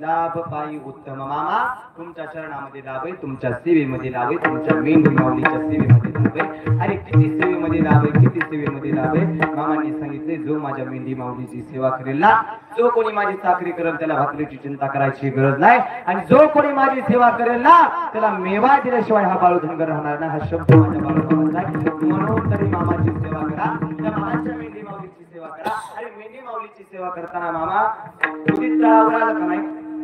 लाभ पायी उत्तम मामा तुमच्या चरणामध्ये लाभे, तुमच्या सेवेमध्ये लाभे, तुमच्या मेंढू माऊलीच्या सेवेमध्ये लाभे. अरे किती सेवेमध्ये लाभे, किती सेवेमध्ये लाभे. मामांनी सांगितले जो माझ्या मेंढी माऊलीची सेवा करेल ना, जो कोणी माझी चाकरी करेल त्याला भाकरीची चिंता करायची गरज नाही. आणि जो कोणी माझी सेवा करेल ना त्याला मेवा दिल्याशिवाय हा बाळू धनगर राहणार नाही. हा शब्द माझ्या बाळूमामाचा आहे. म्हणून तरी मामाची सेवा करा, त्या मामाच्या मेंढी माऊलीची सेवा करा. आणि मेंढी माऊलीची सेवा करताना मामा उदित तळावर का नाही,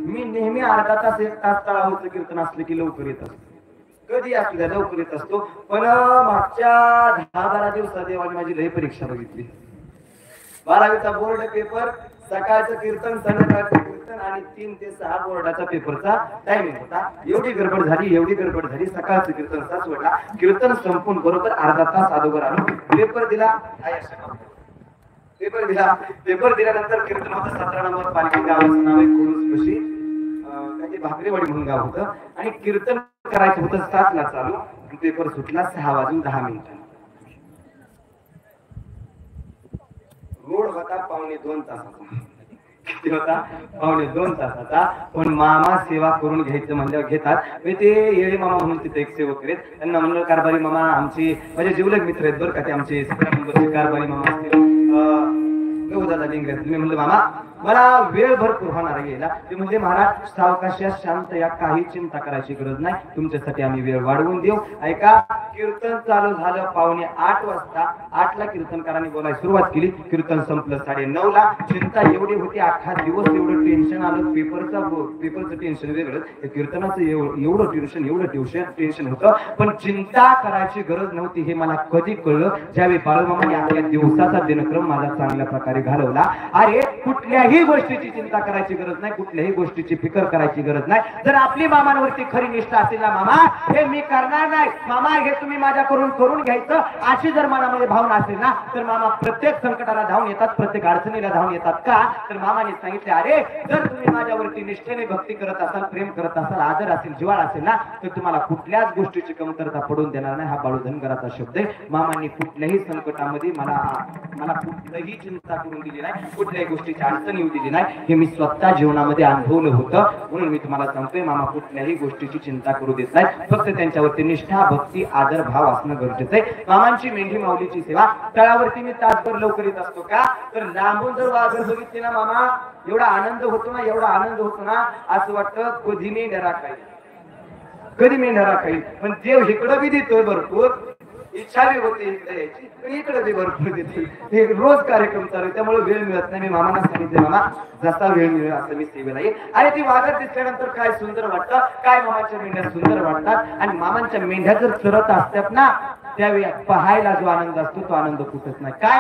मी नेहमी अर्धा तास एक तास तळावरचं कीर्तन असले की लवकर येत असतो. कधी असू द्या लवकर येत असतो. पण मागच्या 10-12 दिवसात देवाने माझी लय परीक्षा बघितली. 12वीचा बोर्ड पेपर, सकाळचं कीर्तन, संध्याकाळचं कीर्तन आणि 3 ते 6 बोर्डाचा पेपरचा टायमिंग होता. एवढी गडबड झाली, एवढी गडबड झाली. सकाळचं कीर्तन असा सोडला, कीर्तन संपून बरोबर अर्धा तास अगोदर आलो, पेपर दिला. पेपर दिल्यानंतर कीर्तन होतं 17 नंबर पालखी गावाचं नाव आहे कोळूसपशी, काही भाकरेवाडी म्हणून गाव होतं. आणि कीर्तन करायचं होतं 7 ला चालू, पेपर सुटला 6:10. रोड होता 1.25 तासाचा. किती होता? 1.25 तासाचा. पण मामा सेवा करून घ्यायचं म्हणल्यावर घेतात. मी ते येळे मामा म्हणून तिथे एक सेवक आहेत, त्यांना म्हणलं कारभारी मामा आमचे माझे जिवलग मित्र आहेत बरं का, ते आमचे कारभारी मामा असतील दादा लिंगरे. तुम्ही म्हणलं मामा मला वेळ भरपूर होणार गेला. ते म्हणजे महाराज सावकाश शांत या, काही चिंता करायची गरज नाही, तुमच्यासाठी आम्ही वेळ वाढवून देऊ. ऐका, कीर्तन चालू झालं 7:45 वाजता. 8ला कीर्तनकारांनी बोलायला सुरुवात केली. कीर्तन संपलं 9:30ला. चिंता एवढी होती, अख्खा दिवस एवढं टेन्शन आलं. पेपरचं टेन्शन वेगळं, कीर्तनाचं एवढं टेन्शन होतं. पण चिंता करायची गरज नव्हती हे मला कधी कळलं ज्यावेळी बाळूमामाने आपल्या दिवसाचा दिनक्रम माझा चांगल्या प्रकारे घालवला. अरे कुठल्याही गोष्टीची चिंता करायची गरज नाही, कुठल्याही गोष्टीची फिकर करायची गरज नाही. जर आपली मामांवरती खरी निष्ठा असेल ना, मामा हे मी करणार नाही, मामा हे तुम्ही माझ्याकडून करून घ्यायचं, अशी जर मनामध्ये भावना असेल ना, तर मामा प्रत्येक संकटाला धावून येतात, प्रत्येक अडचणीला धावून येतात. का तर मामाने सांगितले, अरे जर तुम्ही माझ्यावरती निष्ठेने भक्ती करत असाल, प्रेम करत असाल, आदर असेल, जिव्हाळ असेल ना, तर तुम्हाला कुठल्याच गोष्टीची कमतरता पडून देणार नाही. हा बाळू धनगराचा शब्द आहे. मामांनी कुठल्याही संकटामध्ये मला कुठलीही चिंता करून दिली नाही, कुठल्याही गोष्टीची अडचण येऊ दिली नाही. हे मी स्वतः जीवनामध्ये अनुभवलं होतं. म्हणून मी तुम्हाला सांगतोय, मामा कुठल्याही गोष्टीची चिंता करू देत नाही. फक्त त्यांच्यावरती निष्ठा, भक्ती, आदर, भाव असणं गरजेचं आहे. मामांची मेंढी माऊलीची सेवा तळावरती मी तासभर लवकर येत असतो. का तर लांबून जर वाघर बघितली ना मामा, एवढा आनंद होतो ना, असं वाटतं कधी मेंढरा खाईल. पण देव इकडं बी देतोय भरपूर, इच्छा बी होती इकडे यायची, पण इकडे बी भरपूर देते. रोज कार्यक्रम चालू, त्यामुळे वेळ मिळत नाही. मी मामांना सांगितले, मामा जसा वेळ मिळेल असं मी सेवेला येईल. आणि ती वाघर दिसल्यानंतर काय सुंदर वाटतं, काय मामाच्या मेंढ्या सुंदर वाटतात. आणि मामांच्या मेंढ्या जर चरत असतात ना, त्यावेळी पाहायला जो आनंद असतो तो आनंद कुठंच नाही. काय